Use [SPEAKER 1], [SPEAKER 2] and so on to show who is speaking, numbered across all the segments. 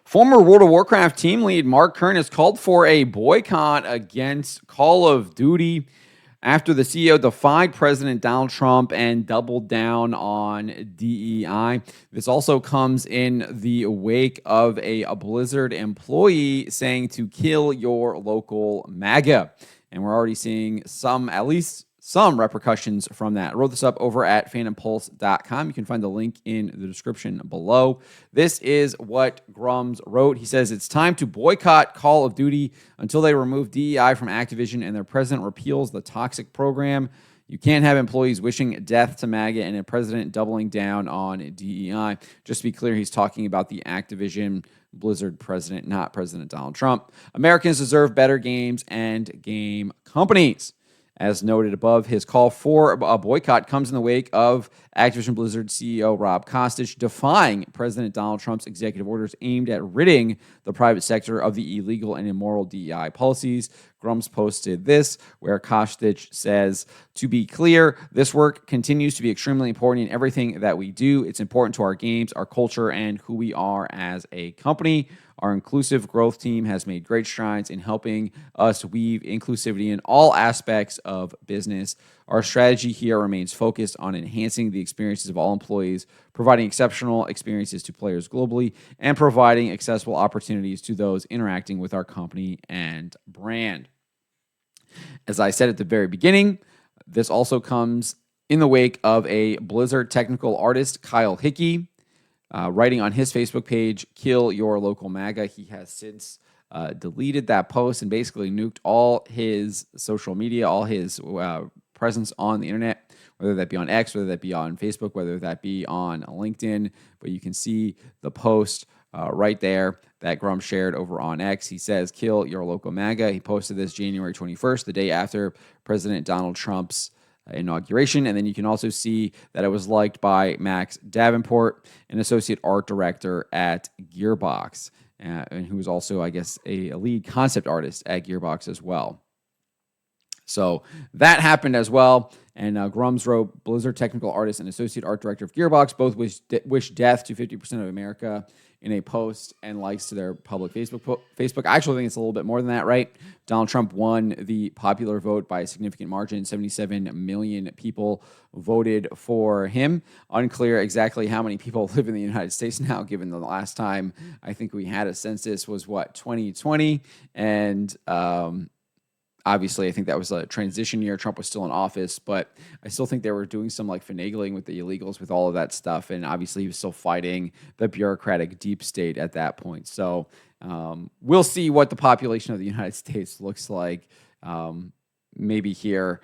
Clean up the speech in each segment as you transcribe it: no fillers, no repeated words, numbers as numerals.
[SPEAKER 1] Former World of Warcraft team lead Mark Kern has called for a boycott against Call of Duty after the CEO defied President Donald Trump and doubled down on DEI. This also comes in the wake of a Blizzard employee saying to kill your local MAGA. And we're already seeing at least some repercussions from that. I wrote this up over at phantompulse.com. You can find the link in the description below. This is what Grums wrote. He says, it's time to boycott Call of Duty until they remove DEI from Activision and their president repeals the toxic program. You can't have employees wishing death to MAGA and a president doubling down on DEI. Just to be clear, he's talking about the Activision Blizzard president, not President Donald Trump. Americans deserve better games and game companies. As noted above, his call for a boycott comes in the wake of Activision Blizzard CEO Rob Kostich defying President Donald Trump's executive orders aimed at ridding the private sector of the illegal and immoral DEI policies. Grums posted this, where Kostich says, to be clear, this work continues to be extremely important in everything that we do. It's important to our games, our culture, and who we are as a company. Our inclusive growth team has made great strides in helping us weave inclusivity in all aspects of business. Our strategy here remains focused on enhancing the experiences of all employees, providing exceptional experiences to players globally, and providing accessible opportunities to those interacting with our company and brand. As I said at the very beginning, this also comes in the wake of a Blizzard technical artist, Kyle Hickey, writing on his Facebook page, kill your local MAGA. He has since deleted that post and basically nuked all his social media, all his presence on the internet, whether that be on X, whether that be on Facebook, whether that be on LinkedIn. But you can see the post right there that Grum shared over on X. He says, kill your local MAGA. He posted this January 21st, the day after President Donald Trump's inauguration. And then you can also see that it was liked by Max Davenport, an associate art director at Gearbox, and who was also, I guess, a lead concept artist at Gearbox as well. So that happened as well. And Grums wrote, Blizzard technical artist and associate art director of Gearbox both wish death to 50% of America in a post and likes to their public Facebook. I actually think it's a little bit more than that, right? Donald Trump won the popular vote by a significant margin. 77 million people voted for him. Unclear exactly how many people live in the United States now, given the last time I think we had a census was, 2020? And obviously, I think that was a transition year. Trump was still in office, but I still think they were doing some finagling with the illegals with all of that stuff. And obviously, he was still fighting the bureaucratic deep state at that point. So we'll see what the population of the United States looks like maybe here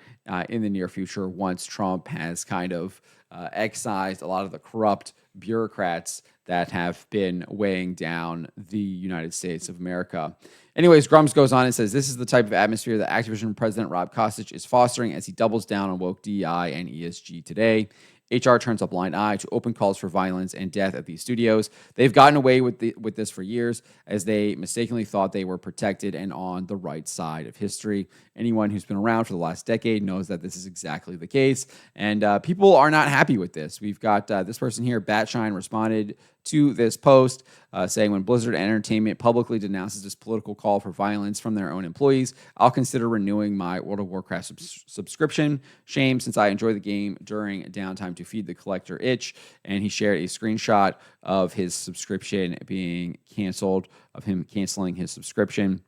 [SPEAKER 1] in the near future once Trump has kind of excised a lot of the corrupt bureaucrats that have been weighing down the United States of America. Anyways, Grums goes on and says, this is the type of atmosphere that Activision President Rob Kostich is fostering as he doubles down on woke DEI and ESG today. HR turns a blind eye to open calls for violence and death at these studios. They've gotten away with this for years as they mistakenly thought they were protected and on the right side of history. Anyone who's been around for the last decade knows that this is exactly the case, and people are not happy with this. We've got this person here, Batshine, responded to this post saying, when Blizzard Entertainment publicly denounces this political call for violence from their own employees, I'll consider renewing my World of Warcraft subscription. Shame, since I enjoy the game during downtime to feed the collector itch. And he shared a screenshot of his subscription being canceled, of him canceling his subscription.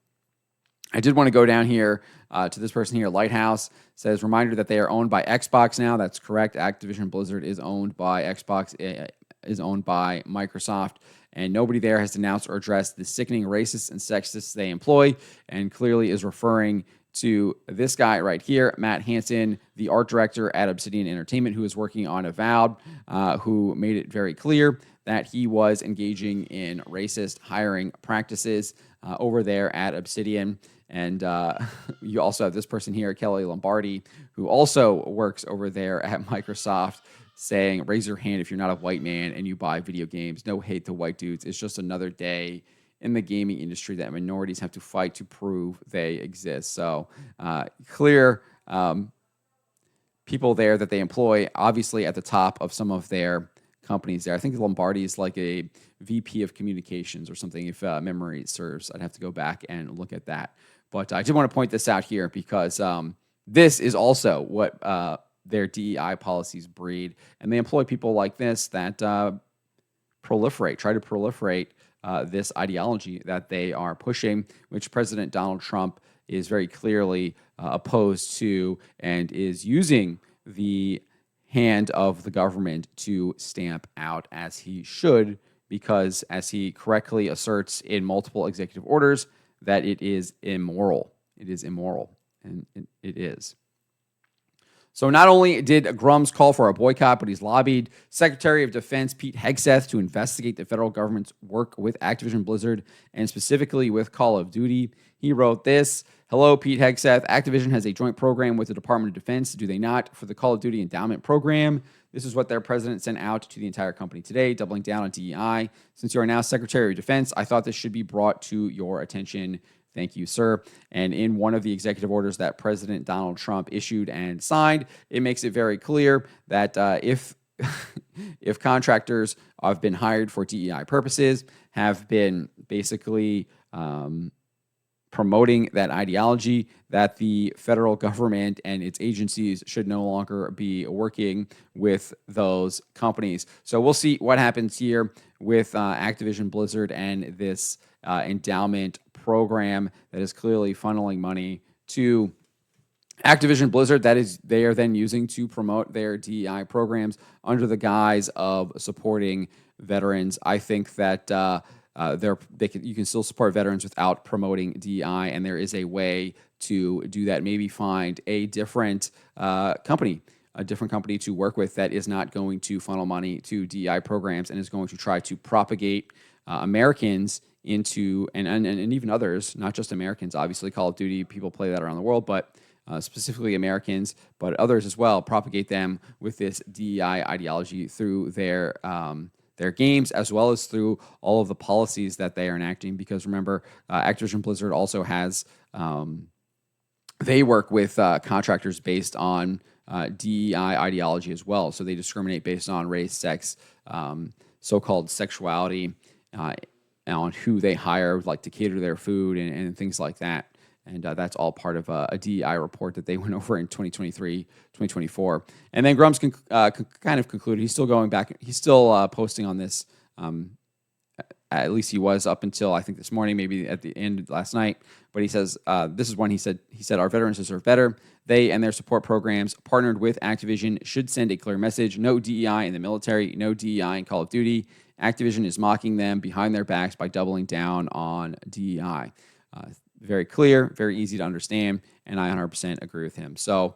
[SPEAKER 1] I did want to go down here to this person here, Lighthouse, says, reminder that they are owned by Xbox now. That's correct. Activision Blizzard is owned by Xbox, is owned by Microsoft, and nobody there has denounced or addressed the sickening racists and sexists they employ, and clearly is referring to this guy right here, Matt Hansen, the art director at Obsidian Entertainment, who is working on Avowed, who made it very clear that he was engaging in racist hiring practices over there at Obsidian. And you also have this person here, Kelly Lombardi, who also works over there at Microsoft, saying, raise your hand if you're not a white man and you buy video games. No hate to white dudes. It's just another day in the gaming industry that minorities have to fight to prove they exist. So clear people there that they employ, obviously at the top of some of their companies there. I think Lombardi is like a VP of communications or something, if memory serves. I'd have to go back and look at that. But I did want to point this out here because this is also what their DEI policies breed. And they employ people like this that try to proliferate this ideology that they are pushing, which President Donald Trump is very clearly opposed to and is using the hand of the government to stamp out, as he should, because as he correctly asserts in multiple executive orders, that it is immoral. It is immoral, and it is. So not only did Grums call for a boycott, but he's lobbied Secretary of Defense Pete Hegseth to investigate the federal government's work with Activision Blizzard and specifically with Call of Duty. He wrote this: "Hello, Pete Hegseth. Activision has a joint program with the Department of Defense, do they not, for the Call of Duty Endowment Program? This is what their president sent out to the entire company today, doubling down on DEI. Since you are now Secretary of Defense, I thought this should be brought to your attention. Thank you, sir." And in one of the executive orders that President Donald Trump issued and signed, it makes it very clear that if contractors have been hired for DEI purposes, have been basically promoting that ideology, that the federal government and its agencies should no longer be working with those companies. So we'll see what happens here with Activision Blizzard and this endowment program that is clearly funneling money to Activision Blizzard that is they are then using to promote their DEI programs under the guise of supporting veterans. I think that you can still support veterans without promoting DEI, and there is a way to do that. Maybe find a different company to work with that is not going to funnel money to DEI programs and is going to try to propagate Americans into, and even others, not just Americans. Obviously, Call of Duty, people play that around the world, but specifically Americans, but others as well, propagate them with this DEI ideology through their games, as well as through all of the policies that they are enacting. Because remember, Activision Blizzard also has, they work with contractors based on DEI ideology as well. So they discriminate based on race, sex, so-called sexuality, on who they hire, like to cater their food and things like that. And that's all part of a DEI report that they went over in 2023, 2024. And then Grums kind of concluded, he's still going back, he's still posting on this, at least he was up until, I think, this morning, maybe at the end of last night. But he says, this is when he said, our veterans deserve better. They and their support programs partnered with Activision should send a clear message. No DEI in the military, no DEI in Call of Duty. Activision is mocking them behind their backs by doubling down on DEI. Very clear, very easy to understand, and I 100% agree with him. So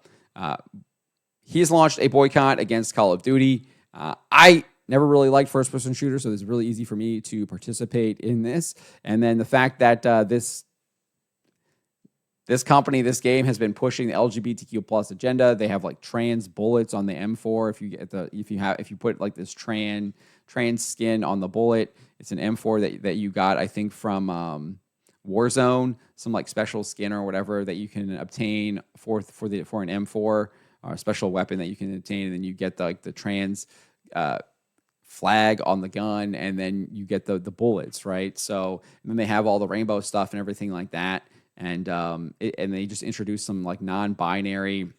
[SPEAKER 1] he's launched a boycott against Call of Duty. I never really liked first-person shooters, so it's really easy for me to participate in this. And then the fact that this company, this game, has been pushing the LGBTQ plus agenda. They have like trans bullets on the M4. If you put like this trans skin on the bullet, it's an M4 that you got, I think, from Warzone, some like special skin or whatever that you can obtain for an M4 or a special weapon that you can obtain, and then you get the trans flag on the gun, and then you get the bullets, right? So and then they have all the rainbow stuff and everything like that. And and they just introduced some like non-binary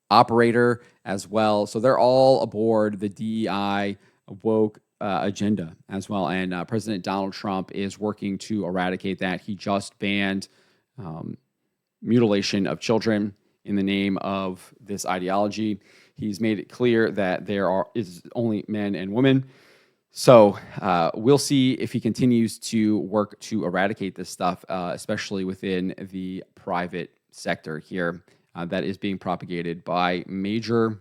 [SPEAKER 1] operator as well. So they're all aboard the DEI woke agenda as well. And President Donald Trump is working to eradicate that. He just banned mutilation of children in the name of this ideology. He's made it clear that there is only men and women. So we'll see if he continues to work to eradicate this stuff, especially within the private sector here that is being propagated by major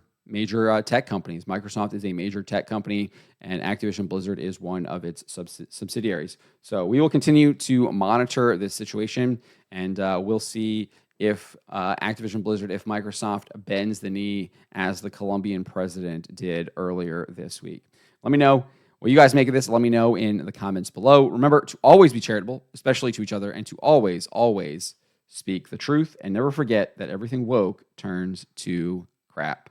[SPEAKER 1] tech companies. Microsoft is a major tech company, and Activision Blizzard is one of its subsidiaries. So we will continue to monitor this situation, and we'll see if Activision Blizzard, if Microsoft bends the knee as the Colombian president did earlier this week. Let me know what you guys make of this. Let me know in the comments below. Remember to always be charitable, especially to each other, and to always, always speak the truth. And never forget that everything woke turns to crap.